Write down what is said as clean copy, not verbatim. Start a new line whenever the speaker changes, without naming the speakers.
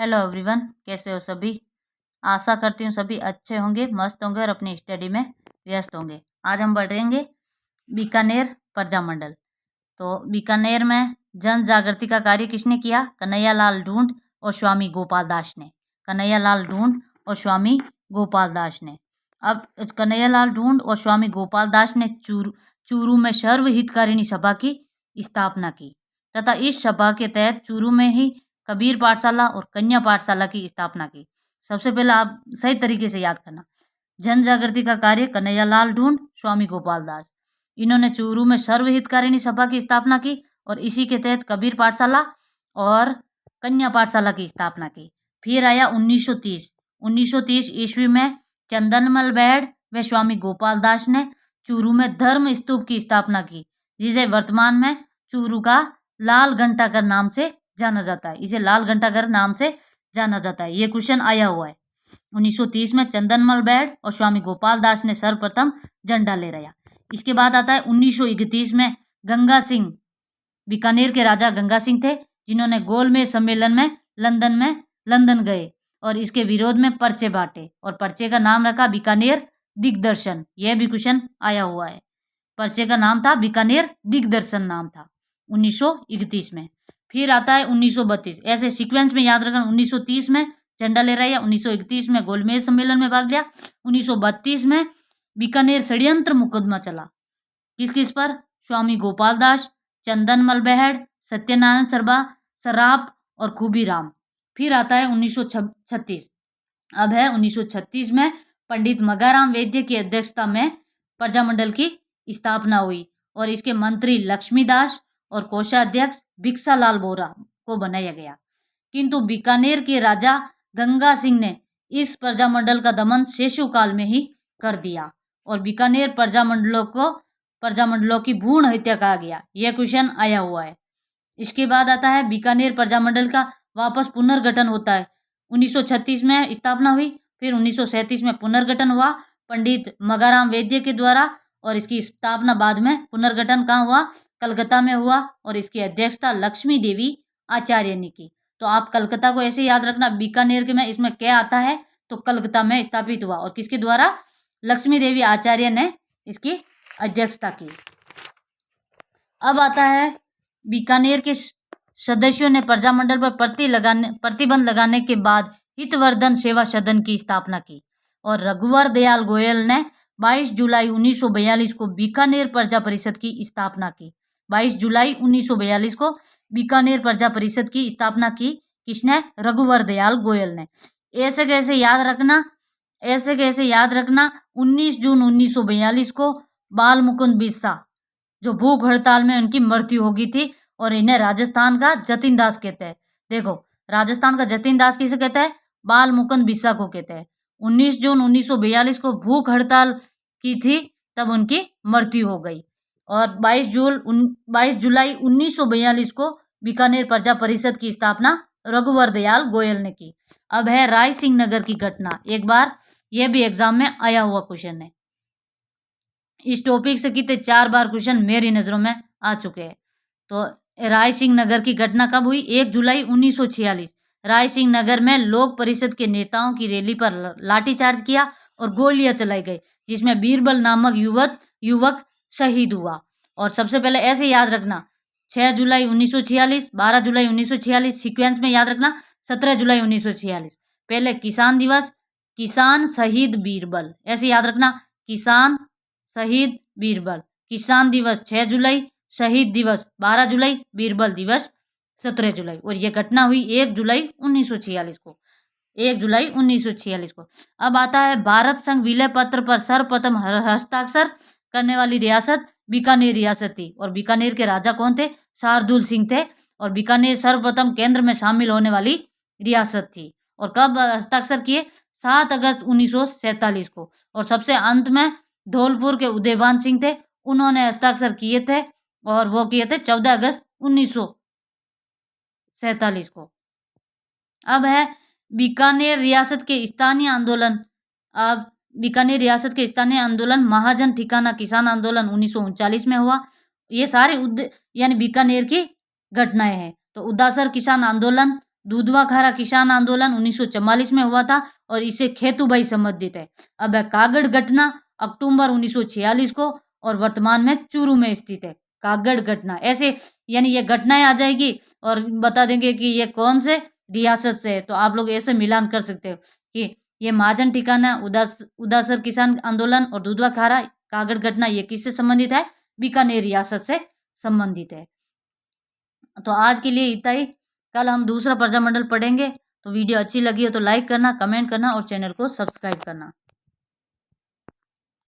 Hello everyone, कैसे हो सभी। आशा करती हूँ सभी अच्छे होंगे, मस्त होंगे और अपनी स्टडी में व्यस्त होंगे। आज हम बढ़ेंगे बीकानेर प्रजामंडल। तो बीकानेर में जन जागृति का कार्य किसने किया? कन्हैयालाल ढूंढ और स्वामी गोपाल दास ने। कन्हैयालाल ढूंढ और स्वामी गोपाल दास ने। अब कन्हैयालाल ढूंढ और स्वामी गोपाल दास ने चूरू में सर्व हितकारिणी सभा की स्थापना की तथा इस सभा के तहत चूरू में ही कबीर पाठशाला और कन्या पाठशाला की स्थापना की। सबसे पहले आप सही तरीके से याद करना, जन जागृति का कार्य कन्हैयालाल ढूंढ, स्वामी गोपाल दास। इन्होंने चूरू में सर्व हितकारिणी सभा की स्थापना की और इसी के तहत कबीर पाठशाला और कन्या पाठशाला की स्थापना की। फिर आया 1930 ईस्वी में चंदनमल बैड व स्वामी गोपाल दास ने चूरू में धर्म स्तूप की स्थापना की, जिसे वर्तमान में चूरू का लाल घंटाघर नाम से जाना जाता है। इसे लाल घंटाघर नाम से जाना जाता है। ये क्वेश्चन आया हुआ है। 1930 में चंदनमल बैड और स्वामी गोपाल दास ने सर्वप्रथम झंडा लहराया। इसके बाद आता है 1931 में गंगा सिंह, बीकानेर के राजा गंगा सिंह थे, जिन्होंने गोलमेज सम्मेलन में लंदन गए और इसके विरोध में पर्चे बांटे और पर्चे का नाम रखा बीकानेर दिग्दर्शन। यह भी क्वेश्चन आया हुआ है। पर्चे का नाम था बीकानेर दिग्दर्शन नाम था 1931 में। फिर आता है 1932। ऐसे सीक्वेंस में याद रखना, 1930 में झंडा लहराया, 1931 में गोलमेज सम्मेलन में भाग लिया, 1932 में बीकानेर षड्यंत्र मुकदमा चला। किस किस पर? स्वामी गोपाल दास, चंदनमल बेहड़, सत्यनारायण सराफ और खूबीराम। फिर आता है 1936। अब है 1936 में पंडित मगाराम वैद्य की अध्यक्षता में प्रजामंडल की स्थापना हुई और इसके मंत्री लक्ष्मीदास और कोषाध्यक्ष भिक्षालाल बोरा को बनाया गया। किंतु बीकानेर के राजा गंगा सिंह ने इस प्रजामंडल का दमन शेषु काल में ही कर दिया और बीकानेर प्रजामंडलों की भ्रूण हत्या कहा गया। यह क्वेश्चन आया हुआ है। इसके बाद आता है बीकानेर प्रजामंडल का वापस पुनर्गठन होता है। 1936 में स्थापना हुई, फिर 1937 में पुनर्गठन हुआ पंडित मगाराम वैद्य के द्वारा और इसकी स्थापना बाद में पुनर्गठन कहाँ हुआ? कलकत्ता में हुआ और इसकी अध्यक्षता लक्ष्मी देवी आचार्य ने की। तो आप कलकत्ता को ऐसे याद रखना, बीकानेर के में इसमें क्या आता है तो कलकत्ता में स्थापित हुआ और किसके द्वारा? लक्ष्मी देवी आचार्य ने इसकी अध्यक्षता की। अब आता है बीकानेर के सदस्यों ने प्रजामंडल पर प्रतिबंध लगाने के बाद हितवर्धन सेवा सदन की स्थापना की और रघुवर दयाल गोयल ने 22 जुलाई 1942 को बीकानेर प्रजा परिषद की स्थापना की। 22 जुलाई 1942 को बीकानेर प्रजा परिषद की स्थापना की। किसने? रघुवर दयाल गोयल ने। ऐसे कैसे याद रखना, 19 जून 1942 को बाल मुकुंद बिरसा, जो भूख हड़ताल में उनकी मृत्यु हो गई थी और इन्हें राजस्थान का जतिन दास कहते हैं। देखो, राजस्थान का जतिन दास किसे कहते हैं? बाल मुकुंद बिरसा को कहते हैं। 19 जून 1942 को भूख हड़ताल की थी, तब उनकी मृत्यु हो गई और 22 जुलाई 1942 को बीकानेर प्रजा परिषद की स्थापना रघुवर दयाल गोयल ने की। अब है राय सिंह नगर की घटना। एक बार यह भी एग्जाम में आया हुआ क्वेश्चन है। इस टॉपिक से कितने 4 बार क्वेश्चन मेरी नज़रों में आ चुके हैं। तो राय सिंह नगर की घटना कब हुई? 1 जुलाई 1946। राय सिंह नगर में लोक परिषद के नेताओं की रैली पर लाठीचार्ज किया और गोलियां चलाई गई, जिसमें बीरबल नामक युवक शहीद हुआ। और सबसे पहले ऐसे याद रखना, 6 जुलाई 1946, 12 जुलाई 1946, सीक्वेंस में याद रखना 17 जुलाई 1946। पहले किसान दिवस, किसान शहीद बीरबल, ऐसे याद रखना, किसान शहीद बीरबल। किसान दिवस 6 जुलाई, शहीद दिवस 12 जुलाई, बीरबल दिवस 17 जुलाई। और यह घटना हुई 1 जुलाई 1946 को। 1 जुलाई 1946 को। अब आता है भारत संघ विलय पत्र पर सर्वप्रथम हस्ताक्षर करने वाली रियासत बीकानेर रियासत थी और बीकानेर के राजा कौन थे? शार्दुल सिंह थे और बीकानेर सर्वप्रथम केंद्र में शामिल होने वाली रियासत थी। और कब हस्ताक्षर किए? 7 अगस्त 1947 को। और सबसे अंत में धौलपुर के उदयभान सिंह थे, उन्होंने हस्ताक्षर किए थे और वो किए थे 14 अगस्त 1947 को। अब है बीकानेर रियासत के स्थानीय आंदोलन। अब बीकानेर रियासत के स्थानीय आंदोलन महाजन ठिकाना किसान आंदोलन 1939 में हुआ। ये सारे यानी बीकानेर की घटनाएं हैं। तो उदासर किसान आंदोलन दूधवा खारा किसान आंदोलन 1944 में हुआ था और इससे खेतूबाई संबंधित है। अब है कागड़ घटना अक्टूबर 1946 को और वर्तमान में चूरू में स्थित है। कागड़ घटना ऐसे यानी ये घटनाएं आ जाएगी और बता देंगे कि ये कौन से रियासत से है, तो आप लोग ऐसे मिलान कर सकते हो कि ये महाजन ठिकाना उदासर किसान आंदोलन और दूधवा खारा कागड़ घटना ये किससे संबंधित है, बीकानेर रियासत से संबंधित है। तो आज के लिए इतना ही, कल हम दूसरा प्रजामंडल पढ़ेंगे। तो वीडियो अच्छी लगी हो तो लाइक करना, कमेंट करना और चैनल को सब्सक्राइब करना।